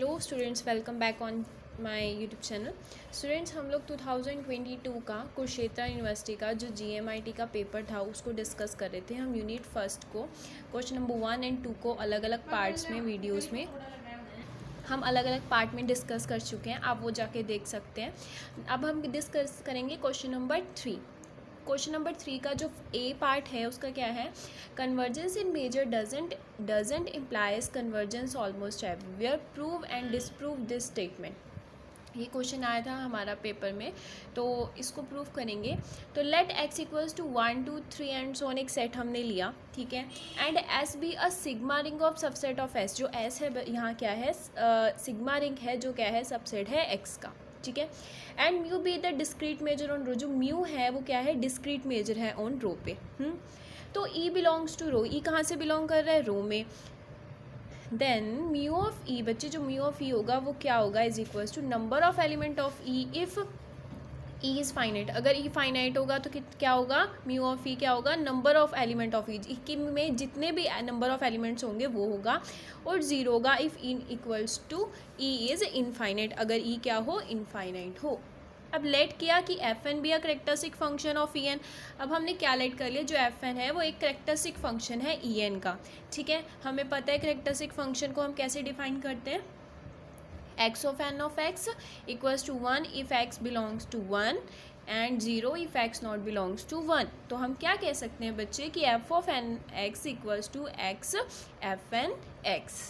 Hello students, welcome back on my YouTube channel. Students, हम लोग 2022 का कुरुक्षेत्र यूनिवर्सिटी का जो GMIT का पेपर था उसको डिस्कस कर रहे थे। हम यूनिट फर्स्ट को क्वेश्चन नंबर 1 और 2 को अलग अलग पार्ट्स में वीडियोस में हम अलग अलग पार्ट में डिस्कस कर चुके हैं, आप वो जाके देख सकते हैं। अब हम डिस्कस करेंगे क्वेश्चन नंबर 3। क्वेश्चन नंबर 3 का जो ए पार्ट है उसका क्या है, convergence in measure doesn't implies convergence almost everywhere, prove and disprove this statement. ये क्वेश्चन आया था हमारा पेपर में, तो इसको प्रूव करेंगे। तो let x equals to 1 2 3 and so on एक सेट हमने लिया, ठीक है। And S be a sigma ring of subset of S. जो एस है यहाँ क्या है, सिग्मा रिंग है जो क्या है, सबसेट है एक्स का, ठीक है। And mu be the discrete measure on rho. जो म्यू है वो क्या है, डिस्क्रीट मेजर है ऑन रो पे। तो ई बिलोंग्स टू रो। ई कहाँ से बिलोंग कर रहा है, रो में। देन म्यू ऑफ ई, बच्चे जो म्यू ऑफ ई होगा वो क्या होगा, is equals to number of element of E if E is finite. अगर ई फाइनाइट होगा तो क्या होगा, म्यू ऑफ ई क्या होगा, नंबर ऑफ एलिमेंट ऑफ ई में जितने भी नंबर ऑफ एलिमेंट्स होंगे वो होगा, और ज़ीरो होगा if E equals to E is infinite, अगर ई क्या हो, इनफाइनाइट हो। अब लेट किया कि F n be a characteristic function of E n. अब हमने क्या लेट कर लिया, जो एफ एन है वो एक करेक्टरिस्टिक फंक्शन है ई एन का, ठीक है। हमें पता है करेक्टरिस्टिक फंक्शन को हम कैसे डिफाइन करते हैं, x of n of x equals to 1 if x belongs to 1 and 0 if x not belongs to 1। तो हम क्या कह सकते हैं बच्चे कि f of n x equals to x f n x।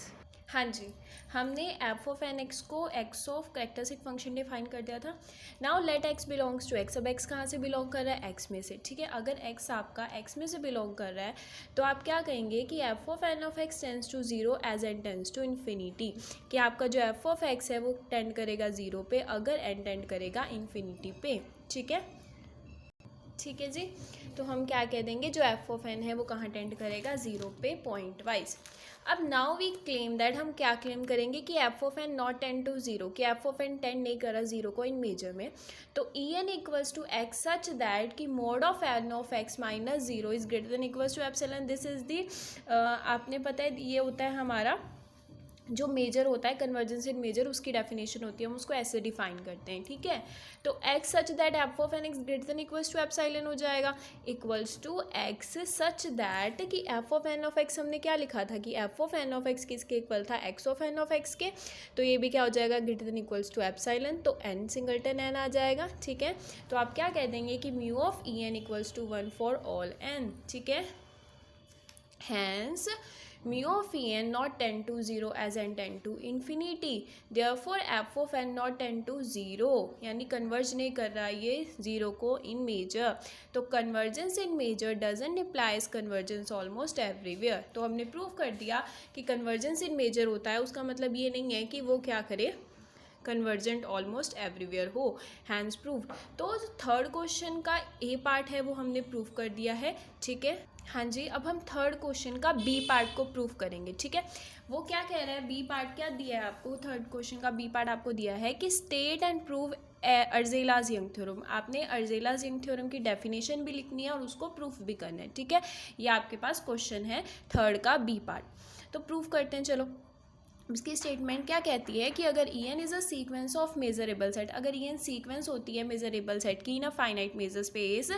हाँ जी, हमने f of n x को x of characteristic function define कर दिया था। Now let x belongs to x। अब x कहाँ से बिलोंग कर रहा है, x में से, ठीक है। अगर x आपका x में से बिलोंग कर रहा है तो आप क्या कहेंगे कि f of n of x tends to 0 as n tends to infinity, कि आपका जो f of x है वो टेंड करेगा 0 पे अगर n टेंड करेगा इन्फिनिटी पे, ठीक है। ठीक है जी, तो हम क्या कह देंगे, जो f of n है वो कहाँ टेंड करेगा, 0 पे पॉइंट वाइज। अब नाउ वी क्लेम दैट, हम क्या क्लेम करेंगे कि f of n not tend to 0, कि f of n टेंड नहीं कर रहा 0 को इन मेजर में। तो E N equals to x such that कि mode of n of x minus 0 is greater than equals to epsilon. This is the, आपने पता है ये होता है हमारा जो मेजर होता है, कन्वर्जेंस इन मेजर, उसकी डेफिनेशन होती है, हम उसको ऐसे डिफाइन करते हैं, ठीक है। तो x such that f of n x greater than equals to epsilon हो जाएगा, equals to x such that कि f of n of x हमने क्या लिखा था कि f of n of x किसके इक्वल था, x of n of x के। तो ये भी क्या हो जाएगा, greater than equals to epsilon, तो एन सिंगलटन एन आ जाएगा, ठीक है। तो आप क्या कह देंगे कि mu of E N equals to 1 for all N, ठीक है। Hence mu of en not tend to 0 as n tend to infinity, therefore f of n not tend to 0, यानी कन्वर्ज नहीं कर रहा ये 0 को इन मेजर। तो convergence in measure doesn't implies convergence almost everywhere. तो हमने प्रूव कर दिया कि कन्वर्जेंस इन मेजर होता है, उसका मतलब ये नहीं है कि वो क्या करे, कन्वर्जेंट ऑलमोस्ट एवरीवेयर हो, हैंड्स प्रूव्ड। तो थर्ड क्वेश्चन का ए पार्ट है वो हमने प्रूव कर दिया है, ठीक है। हाँ जी, अब हम थर्ड क्वेश्चन का बी पार्ट को प्रूव करेंगे, ठीक है। वो क्या कह रहा है, बी पार्ट क्या दिया है आपको, थर्ड क्वेश्चन का बी पार्ट आपको दिया है कि state and prove Arzela's Young theorem. आपने अर्जेलाज यंग थ्योरम की डेफिनेशन भी लिखनी है और उसको प्रूफ भी करना है, ठीक है। ये आपके पास क्वेश्चन है थर्ड का बी पार्ट, तो प्रूफ करते हैं, चलो। उसकी स्टेटमेंट क्या कहती है कि अगर E n is a sequence of measurable set, अगर ई एन सीक्वेंस होती है मेजरेबल सेट की in a finite measure space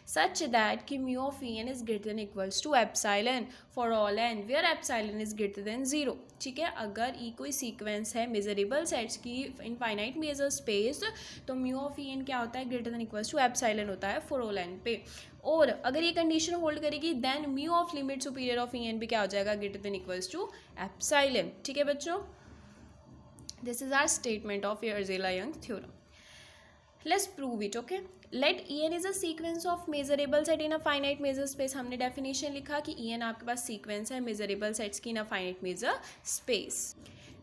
such that कि mu of E N is greater than equals to epsilon for all n where epsilon is greater than 0, ठीक है। अगर ई कोई sequence है measurable sets की इन फाइनाइट मेजर स्पेस तो mu of E N क्या होता है, greater than equals to epsilon होता है फॉर ऑल एन पे। और अगर ये कंडीशन होल्ड करेगी then mu of limit superior of E N भी क्या हो जाएगा, greater than equals to epsilon, ठीक है बच्चों। This is our statement of Arzela Young theorem. Let's prove it, okay. Let E N is a sequence of measurable set in a finite measure space. हमने definition लिखा कि E n आपके पास sequence है measurable sets की in a finite measure space.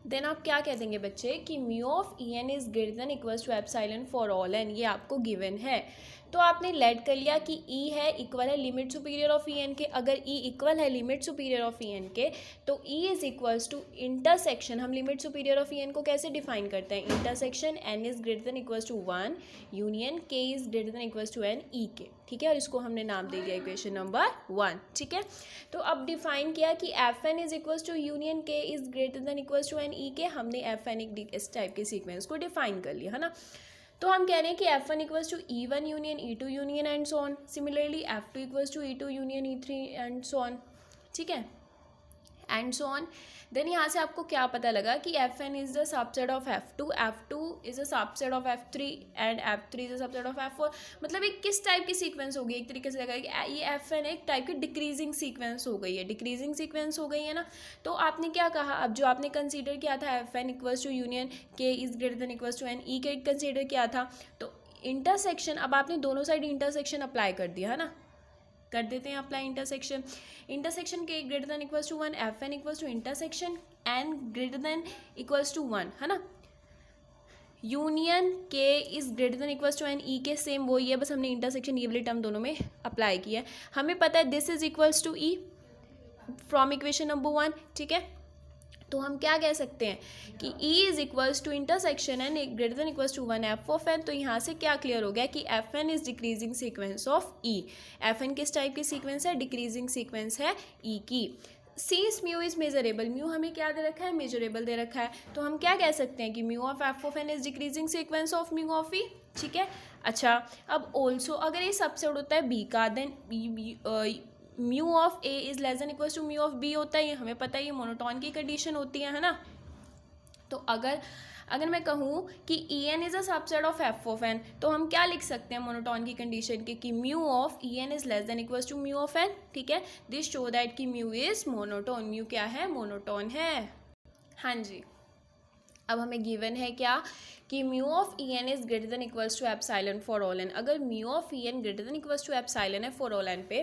Then आप क्या कह देंगे बच्चे कि mu of E N is greater than equals to epsilon for all n, ये आपको गिवन है। तो आपने लेट कर लिया कि ई है इक्वल है limit superior of E n के। अगर ई इक्वल है limit superior of E n के तो E is equals to intersection, हम limit superior of E n को कैसे डिफाइन करते हैं, intersection n is greater than equals to 1 union के is greater than equals to N E के। ठीक है, और इसको हमने नाम दे दिया इक्वेशन नंबर 1। ठीक है, तो अब डिफाइन किया कि F N is equals to union के is greater than equals to N E के। हमने एफ एन इस टाइप के सीक्वेंस को डिफाइन कर लिया है ना। तो हम कह रहे हैं कि F one equals to E one union E two union and so on. Similarly F two equals to E two union E three and so on. ठीक है, एंड सो ऑन। देन यहाँ से आपको क्या पता लगा कि F N is the subset of F two is the subset of F three and F three is the subset of F four. मतलब एक किस टाइप की सीक्वेंस होगी, एक तरीके से लगा कि ये एफ एन एक टाइप की डिक्रीजिंग सीक्वेंस हो गई है, डिक्रीजिंग सीक्वेंस हो गई है ना। तो आपने क्या कहा, अब जो आपने कंसीडर किया था f N equals to union के is greater than equals to N E के कंसीडर किया था। तो इंटरसेक्शन, अब आपने दोनों साइड इंटरसेक्शन अप्लाई कर दिया है ना, कर देते हैं apply intersection. Intersection K greater than equals to 1, F N equals to intersection N greater than equals to 1 है ना। यूनियन के is greater than equals to N E K, same वही है, बस हमने इंटरसेक्शन ये वाली टर्म दोनों में अप्लाई किया है। हमें पता है this is equals to E from equation number 1। ठीक है, तो हम क्या कह सकते हैं कि E is equals to intersection N greater than equals to 1 F of N. तो यहाँ से क्या क्लियर हो गया कि F N is decreasing sequence of E। F N किस टाइप की सीक्वेंस है, डिक्रीजिंग सीक्वेंस है E की। Since mu is measurable, mu हमें क्या दे रखा है, मेजरेबल दे रखा है, तो हम क्या कह सकते हैं कि mu of F of N is decreasing sequence of mu of E। ठीक है, अच्छा अब ऑल्सो अगर ये सबसेट होता है बी का, then mu of A is less than equals to mu of B होता है, ये हमें पता है, ये मोनोटोन की कंडीशन होती है ना। तो अगर मैं कहूँ कि E N is a subset of F of N, तो हम क्या लिख सकते हैं मोनोटोन की कंडीशन के कि mu of E N is less than equals to mu of N. ठीक है, दिस शो दैट कि म्यू इज मोनोटोन, म्यू क्या है, मोनोटोन है। हाँ जी, अब हमें गिवन है क्या कि mu of E N is greater than equals to epsilon for all n. अगर mu of E n greater than equals to epsilon है फॉर ऑल एन पे,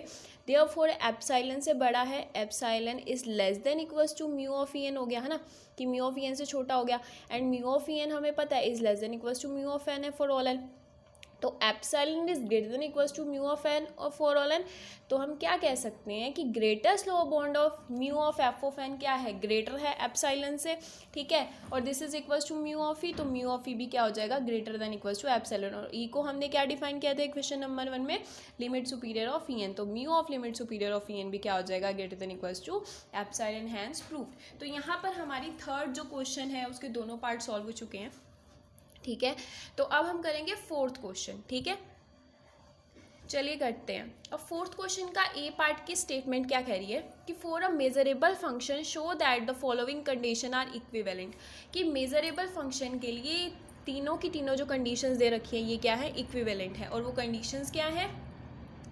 देयरफॉर एप्सिलॉन से बड़ा है, epsilon is less than equals to mu of E n हो गया है ना, कि म्यू ऑफ ई एन से छोटा हो गया, and mu of E N हमें पता है is less than equals to mu of N है फॉर ऑल एन। तो epsilon is greater than equals to mu of N और फॉर ऑल एन। तो हम क्या कह सकते हैं कि greatest lower bound of mu of F of N क्या है, ग्रेटर है एप्सिलॉन से। ठीक है, और this is equals to mu of ई, तो म्यू ऑफ ई भी क्या हो जाएगा, greater than equals to epsilon. और ई को हमने क्या डिफाइन किया था इक्वेशन नंबर 1 में, limit superior of E n. तो mu of limit superior of E N भी क्या हो जाएगा, greater than equals to epsilon, hence proof. तो यहाँ पर हमारी थर्ड जो क्वेश्चन है उसके दोनों पार्ट सॉल्व हो चुके हैं। ठीक है, तो अब हम करेंगे फोर्थ क्वेश्चन। ठीक है, चलिए करते हैं। अब फोर्थ क्वेश्चन का ए पार्ट की स्टेटमेंट क्या कह रही है कि for a measurable function show that the following condition are equivalent. कि मेजरेबल फंक्शन के लिए तीनों की तीनों जो कंडीशंस दे रखी हैं ये क्या है, इक्विवेलेंट है। और वो कंडीशंस क्या है,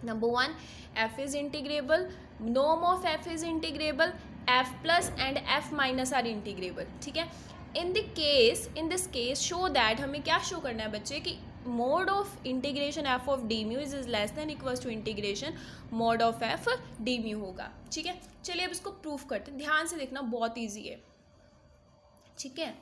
number 1 F is integrable, norm of F is integrable, F plus and F minus are integrable. ठीक है, in this case show that, हमें क्या शो करना है बच्चे कि mode of integration F of D mu is less than equals to integration mode of F D mu होगा। ठीक है, चलिए अब इसको प्रूफ करते हैं, ध्यान से देखना, बहुत ईजी है। ठीक है,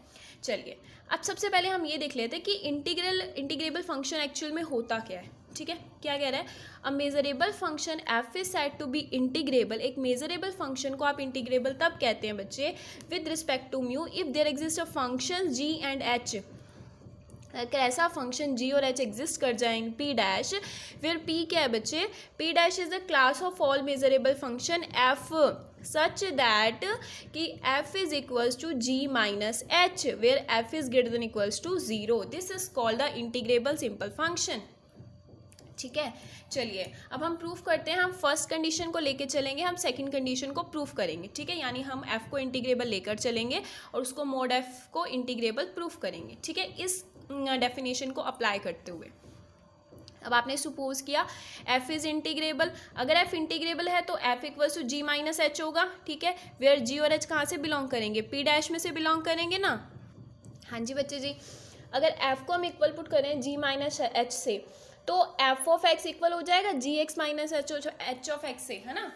चलिए अब सबसे पहले हम ये देख लेते हैं कि इंटीग्रेबल फंक्शन एक्चुअल में होता क्या है। ठीक है, क्या कह रहा है, a measurable function F is said to be integrable. एक मेजरेबल फंक्शन को आप इंटीग्रेबल तब कहते हैं बच्चे with respect to mu if there exist a function G and H. अगर ऐसा फंक्शन जी और एच एग्जिस्ट कर जाएंगे पी डैश, फिर पी क्या है बच्चे, P dash is the class of all measurable function f such that कि f is equals to ji minus h where f is greater than equals to 0। This is called the integrable simple function. ठीक है, चलिए अब हम proof करते हैं। हम first condition को लेके चलेंगे, हम सेकंड कंडीशन को प्रूफ करेंगे। ठीक है, यानी हम एफ को इंटीग्रेबल लेकर चलेंगे और उसको मोड एफ को इंटीग्रेबल प्रूफ करेंगे। ठीक है, इस डेफिनेशन को अप्लाई करते हुए अब आपने सपोज किया f इज इंटीग्रेबल। अगर f इंटीग्रेबल है तो f equals to ji minus H होगा। ठीक है, वेयर g और h कहाँ से बिलोंग करेंगे, p डैश में से बिलोंग करेंगे ना। हाँ जी बच्चे जी, अगर f को हम इक्वल पुट करें g माइनस एच से तो f ऑफ x इक्वल हो जाएगा g x minus H of x से, है ना।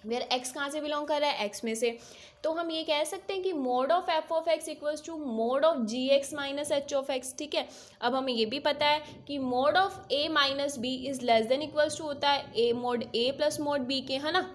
वेयर एक्स कहाँ से बिलोंग कर रहा है, एक्स में से। तो हम ये कह सकते हैं कि mode of F of X equals to mode of G x minus H of X, ठीक है। अब हमें ये भी पता है कि mode of A minus B is less than equals to होता है A mode A plus mode B के, है ना।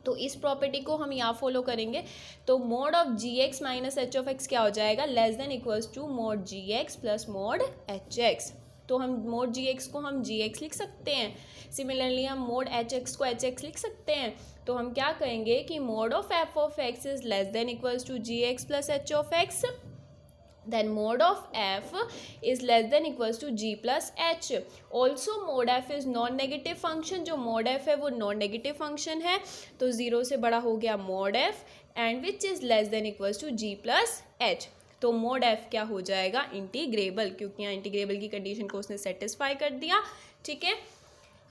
तो इस प्रॉपर्टी को हम यहाँ फॉलो करेंगे। तो mode of G x minus H of X क्या हो जाएगा, less than equals to mode G X plus mode H X. तो हम मोड जी एक्स को हम जी एक्स लिख सकते हैं, सिमिलरली हम मोड एच एक्स को एच एक्स लिख सकते हैं। तो हम क्या कहेंगे कि mode of F of X is less than equals to G X plus H of X, then mode of f is less than equals to g plus h. Also mode f is non negative function, जो mode f है वो non negative function है। तो 0 से बड़ा हो गया mode f and which is less than equals to g plus h। तो मोड f क्या हो जाएगा, इंटीग्रेबल, क्योंकि यहाँ इंटीग्रेबल की कंडीशन को उसने सेटिस्फाई कर दिया, ठीक है।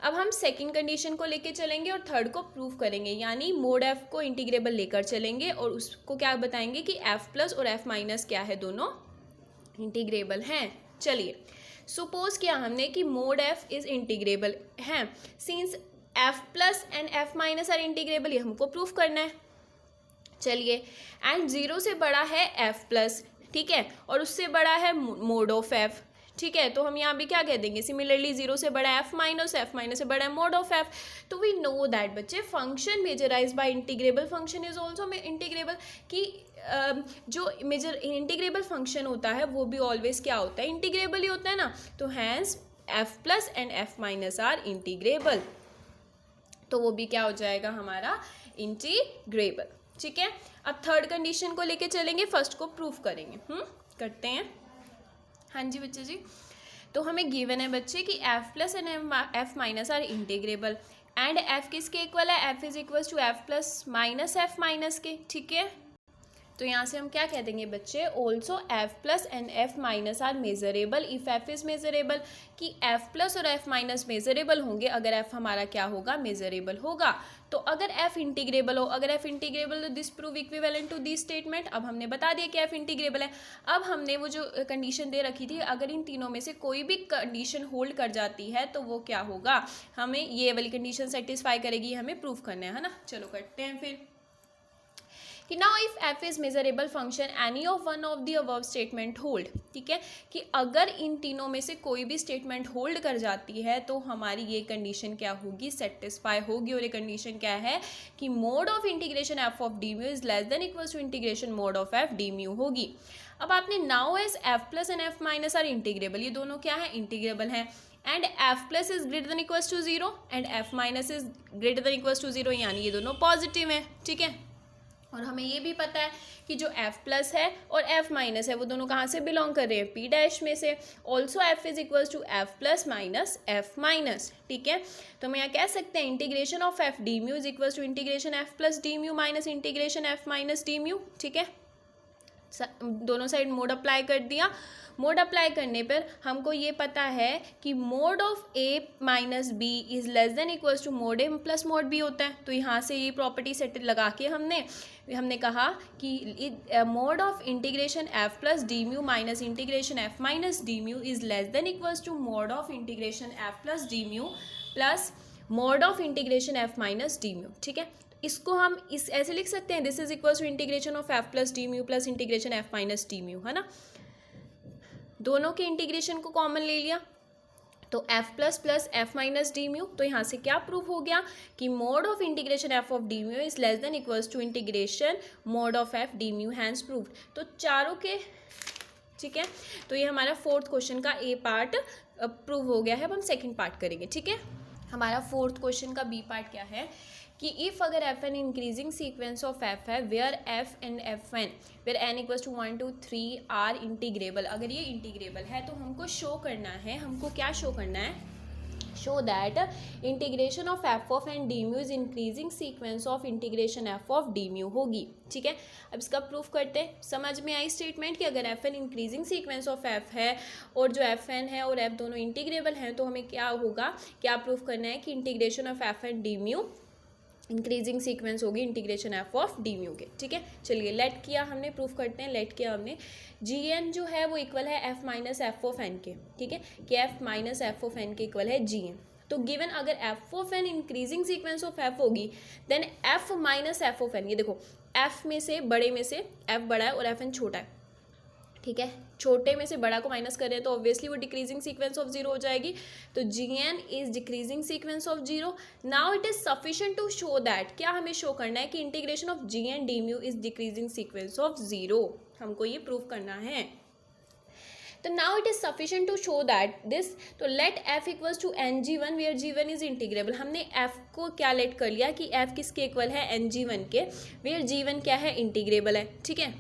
अब हम सेकंड कंडीशन को लेके चलेंगे और थर्ड को प्रूव करेंगे, यानी मोड एफ को इंटीग्रेबल लेकर चलेंगे और उसको क्या बताएंगे कि एफ प्लस और एफ माइनस क्या है, दोनों इंटीग्रेबल हैं। चलिए सपोज किया हमने कि मोड एफ इज इंटीग्रेबल है, since F plus and F minus are integrable, ये हमको प्रूफ करना है। चलिए एंड 0 से बड़ा है एफ प्लस, ठीक है, और उससे बड़ा है मोड ऑफ एफ, ठीक है। तो हम यहाँ भी क्या कह देंगे, सिमिलरली 0 से बड़ा एफ माइनस से बड़ा है मोड ऑफ एफ। तो वी नो दैट बच्चे function majorize by integrable function is also integrable, कि जो मेजर इंटीग्रेबल फंक्शन होता है वो भी ऑलवेज क्या होता है, इंटीग्रेबल ही होता है ना। तो hence F plus and F minus are integrable, तो वो भी क्या हो जाएगा हमारा, इंटीग्रेबल, ठीक है। अब थर्ड कंडीशन को लेके चलेंगे, फर्स्ट को प्रूफ करेंगे। करते हैं। हाँ जी बच्चे जी, तो हमें गिवन है बच्चे कि F plus and F minus are integrable and F किसके इक्वल है, F is equal to F plus minus F minus के, ठीक है। तो यहाँ से हम क्या कह देंगे बच्चे, also F plus and F minus are measurable if F is measurable, कि एफ प्लस और एफ माइनस मेजरेबल होंगे अगर एफ हमारा क्या होगा, मेजरेबल होगा। तो अगर एफ इंटीग्रेबल हो, अगर एफ इंटीग्रेबल तो this prove equivalent to this statement. अब हमने बता दिया कि एफ इंटीग्रेबल है। अब हमने वो जो कंडीशन दे रखी थी, अगर इन तीनों में से कोई भी कंडीशन होल्ड कर जाती है तो वो क्या होगा, हमें ये वाली कंडीशन सेटिस्फाई करेगी, हमें प्रूव करना है ना। चलो करते हैं फिर कि now if F is measurable function any of one of the above statement hold, ठीक है, कि अगर इन तीनों में से कोई भी स्टेटमेंट होल्ड कर जाती है तो हमारी ये कंडीशन क्या होगी, सेटिस्फाई होगी। और ये कंडीशन क्या है कि mode of integration F of D mu is less than equals to integration mode of F D mu होगी। अब आपने now as F plus and F minus are integrable, ये दोनों क्या है, इंटीग्रेबल हैं, and F plus is greater than equals to 0 and F minus is greater than equals to 0, यानी ये दोनों पॉजिटिव हैं, ठीक है। और हमें ये भी पता है कि जो f प्लस है और f माइनस है वो दोनों कहाँ से बिलोंग कर रहे हैं, p डैश में से। Also f is equals to f plus minus f minus, ठीक है। तो हम यहाँ कह सकते हैं integration of f D mu is equals to integration f plus D mu minus integration f minus D mu, ठीक है। दोनों साइड मोड अप्लाई कर दिया। मोड अप्लाई करने पर हमको ये पता है कि mode of A minus B is less than equals to mode A plus mode B होता है। तो यहाँ से ये प्रॉपर्टी सेट लगा के हमने कहा कि mode of integration F plus D mu minus integration F minus D mu is less than equals to mode of integration F plus D mu plus mode of integration F minus D mu, ठीक है। इसको हम इस ऐसे लिख सकते हैं, this is equals to integration of F plus D mu plus integration F minus D mu, है ना। दोनों के इंटीग्रेशन को कॉमन ले लिया तो F plus plus F minus D mu. तो यहाँ से क्या प्रूफ हो गया कि mode of integration F of D mu is less than equals to integration mode of F D mu, hence proved. तो चारों के, ठीक है। तो ये हमारा फोर्थ क्वेश्चन का ए पार्ट प्रूव हो गया है। अब हम सेकेंड पार्ट करेंगे, ठीक है। हमारा फोर्थ क्वेश्चन का बी पार्ट क्या है कि इफ़ अगर f n increasing sequence of f है where f and f n where n equals to 1 2 3 are integrable, अगर ये इंटीग्रेबल है तो हमको शो करना है, हमको क्या शो करना है, show that integration of F of N D mu is increasing sequence of integration F of D mu होगी, ठीक है। अब इसका प्रूफ करते हैं। समझ में आई स्टेटमेंट कि अगर f n increasing sequence of f है और जो एफ एन है और एफ दोनों इंटीग्रेबल हैं तो हमें क्या होगा, क्या प्रूफ करना है कि integration of f n D mu increasing sequence होगी integration F of D mu के, ठीक है। चलिए लेट किया हमने, प्रूफ करते हैं। लेट किया हमने जी एन जो है वो इक्वल है f minus f of n के, ठीक है, कि f minus f of n के इक्वल है जी एन। तो गिवन अगर f of n increasing sequence of f होगी then f minus f of n, ये देखो एफ में से बड़े में से एफ बड़ा है और एफ एन छोटा है, ठीक है, छोटे में से बड़ा को माइनस करें तो ऑब्वियसली वो डिक्रीजिंग सीक्वेंस ऑफ जीरो हो जाएगी, तो g n is decreasing sequence of zero. Now it is sufficient to show that, क्या हमें शो करना है कि integration of g n D mu is decreasing sequence of zero, हमको ये प्रूव करना है। तो now it is sufficient to show that this, तो let f equals to N G one where g one is integrable, हमने f को क्या late कर लिया कि एफ किसके इक्वल है, एन जी वन के, वेयर जी वन क्या है, इंटीग्रेबल है, ठीक है।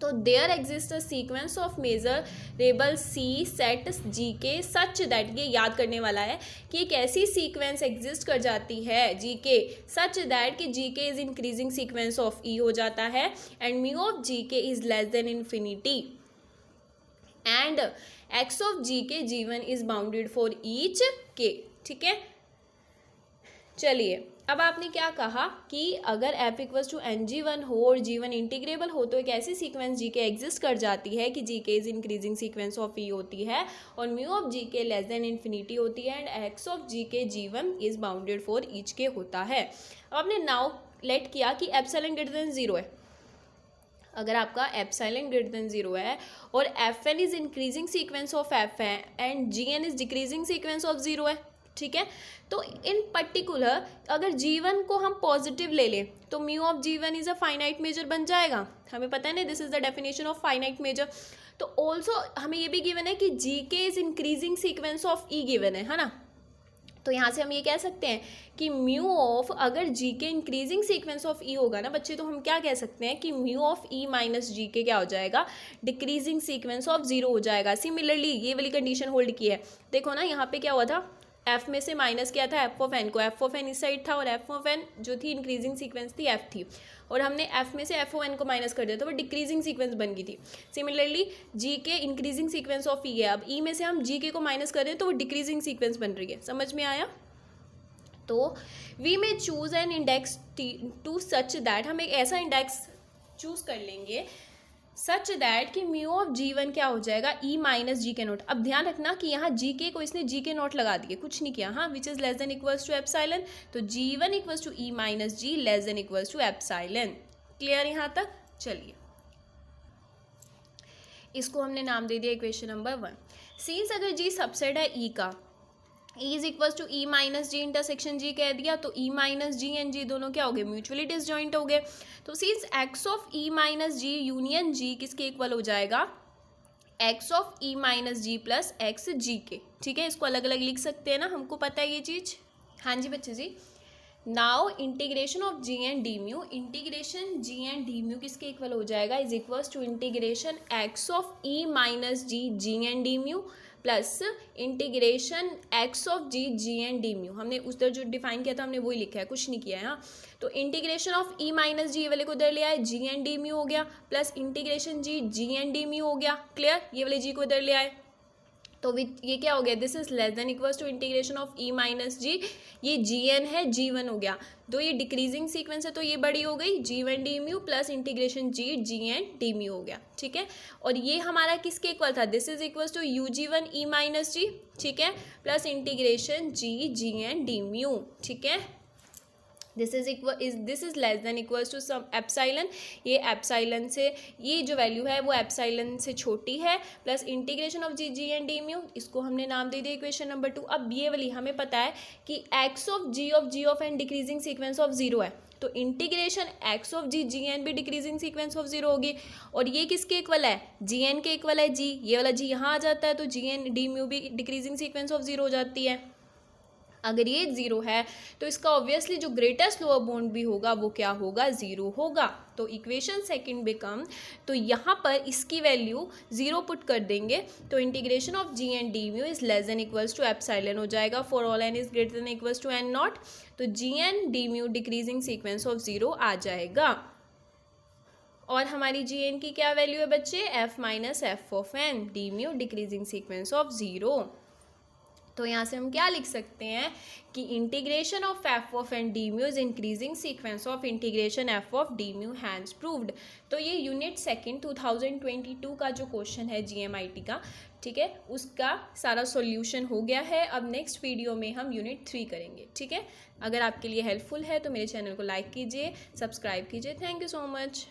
तो there exist a sequence of measurable c set g k such that, ये याद करने वाला है कि एक ऐसी सीक्वेंस एग्जिस्ट कर जाती है जी के सच दैट कि जी के is increasing sequence of e हो जाता है एंड म्यू ऑफ जी के is less than infinity and x of g k g one is bounded for each k, ठीक है। चलिए अब आपने क्या कहा कि अगर F equals to N G one हो और जी वन इंटीग्रेबल हो तो एक ऐसी सीक्वेंस जी के एग्जिस्ट कर जाती है कि जी के इज इंक्रीजिंग सीक्वेंस ऑफ ई होती है और म्यू ऑफ जी के लेस देन इन्फिनिटी होती है and x of g k g one is bounded for each k होता है। अब आपने नाउ लेट किया कि एप्सिलॉन ग्रेटर देन जीरो है, अगर आपका एप्सिलॉन ग्रेटर देन जीरो है और f N is increasing sequence of f है and g n is decreasing sequence of zero है, ठीक है। तो इन पर्टिकुलर अगर जी1 को हम पॉजिटिव ले लें तो mu of G one is a finite measure बन जाएगा, हमें पता है ना, this is the definition of finite measure. तो ऑल्सो हमें ये भी गिवन है कि जी के is increasing sequence of E given है ना, तो यहाँ से हम ये कह सकते हैं कि म्यू ऑफ, अगर जी के इंक्रीजिंग सीक्वेंस ऑफ ई होगा ना बच्चे, तो हम क्या कह सकते हैं कि म्यू ऑफ ई माइनस जी के क्या हो जाएगा, डिक्रीजिंग सीक्वेंस ऑफ जीरो हो जाएगा। सिमिलरली ये वाली कंडीशन होल्ड की है, देखो ना यहाँ पे क्या हुआ था, एफ में से माइनस किया था एफ ऑफ एन को, एफ ऑफ एन इस साइड था और एफ ऑफ एन जो थी इंक्रीजिंग सीक्वेंस थी एफ थी, और हमने एफ में से एफ ओ एन को माइनस कर दिया तो वो डिक्रीजिंग सीक्वेंस बन गई थी। सिमिलरली जी के इंक्रीजिंग सीक्वेंस ऑफ ई है, अब ई में से हम जी के को माइनस कर रहे हैं तो वो डिक्रीजिंग सीक्वेंस बन रही है, समझ में आया। तो we may choose an index to such that, हम एक ऐसा इंडेक्स चूज कर लेंगे सच दैट कि म्यू ऑफ जी वन क्या हो जाएगा, ई माइनस जी के नोट। अब ध्यान रखना कि यहाँ जी के को इसने जी के नोट लगा दिए, कुछ नहीं किया, हाँ, which is less than equals to epsilon, तो g one equals to e minus g less than equals to epsilon. Clear यहाँ तक। चलिए इसको हमने नाम दे दिया इक्वेशन नंबर 1। सिंस अगर जी सबसेट है ई का, E is equals to e minus g intersection g कह दिया, तो ई माइनस जी एंड जी दोनों क्या हो गए, म्यूचुअली डिसजॉइंट हो गए। तो since x of e minus g union g किसके इक्वल हो जाएगा, x of e minus g plus x g k, ठीक है। इसको अलग अलग लिख सकते हैं ना, हमको पता है ये चीज़, हाँ जी बच्चे जी। Now integration of g and D mu, integration g and D mu किसके इक्वल हो जाएगा, is equals to integration x of e minus g ji and D mu plus integration x of ji ji and D mu. हमने उस तरह जो define किया था हमने वही लिखा है, कुछ नहीं किया है, हाँ। तो इंटीग्रेशन ऑफ ई माइनस जी वाले को इधर ले आए, जी एंड डी म्यू हो गया, plus integration ji ji and D mu हो गया, क्लियर, ये वाले जी को इधर ले आए, तो ये क्या हो गया, this is less than equals to integration of e minus g, ये जी एन है जी वन हो गया, दो ये डिक्रीजिंग सीक्वेंस है तो ये बड़ी हो गई g one d mu plus integration जी जी एन डी म्यू हो गया, ठीक है। और ये हमारा किसके इक्वल था, this is equals to u g one e minus g, ठीक है, प्लस इंटीग्रेशन जी जी एन डी म्यू, ठीक है। This is less than equals to some epsilon, ये एप्सिलॉन से ये जो वैल्यू है वो एप्सिलॉन से छोटी है, plus integration of ji ji and D mu, इसको हमने नाम दे दिया इक्वेशन नंबर 2। अब ये वाली हमें पता है कि X of G of N decreasing sequence of zero है, तो integration x of ji ji N भी डिक्रीजिंग सीक्वेंस ऑफ जीरो होगी, और ये किसके इक्वल है, जी एन के इक्वल है जी, ये वाला जी यहाँ आ जाता है तो जी एन डी म्यू भी डिक्रीजिंग सीक्वेंस ऑफ जीरो हो जाती है। अगर ये जीरो है तो इसका ऑब्वियसली जो ग्रेटेस्ट लोअर बाउंड भी होगा वो क्या होगा, जीरो होगा। तो इक्वेशन सेकंड बिकम, तो यहाँ पर इसकी वैल्यू जीरो पुट कर देंगे तो integration of g and D mu is less than equals to epsilon हो जाएगा for all n is greater than equals to n not, तो g and D mu decreasing sequence of zero आ जाएगा। और हमारी जी एन की क्या value है बच्चे, f minus f of N, D mu decreasing sequence of zero. तो यहाँ से हम क्या लिख सकते हैं कि integration of F of and D mu is increasing sequence of integration F of D mu hence proved. तो ये यूनिट सेकंड 2022 का जो क्वेश्चन है जीएमआईटी का, ठीक है, उसका सारा सॉल्यूशन हो गया है। अब नेक्स्ट वीडियो में हम यूनिट 3 करेंगे, ठीक है। अगर आपके लिए हेल्पफुल है तो मेरे चैनल को लाइक कीजिए, सब्सक्राइब कीजिए। Thank you so much.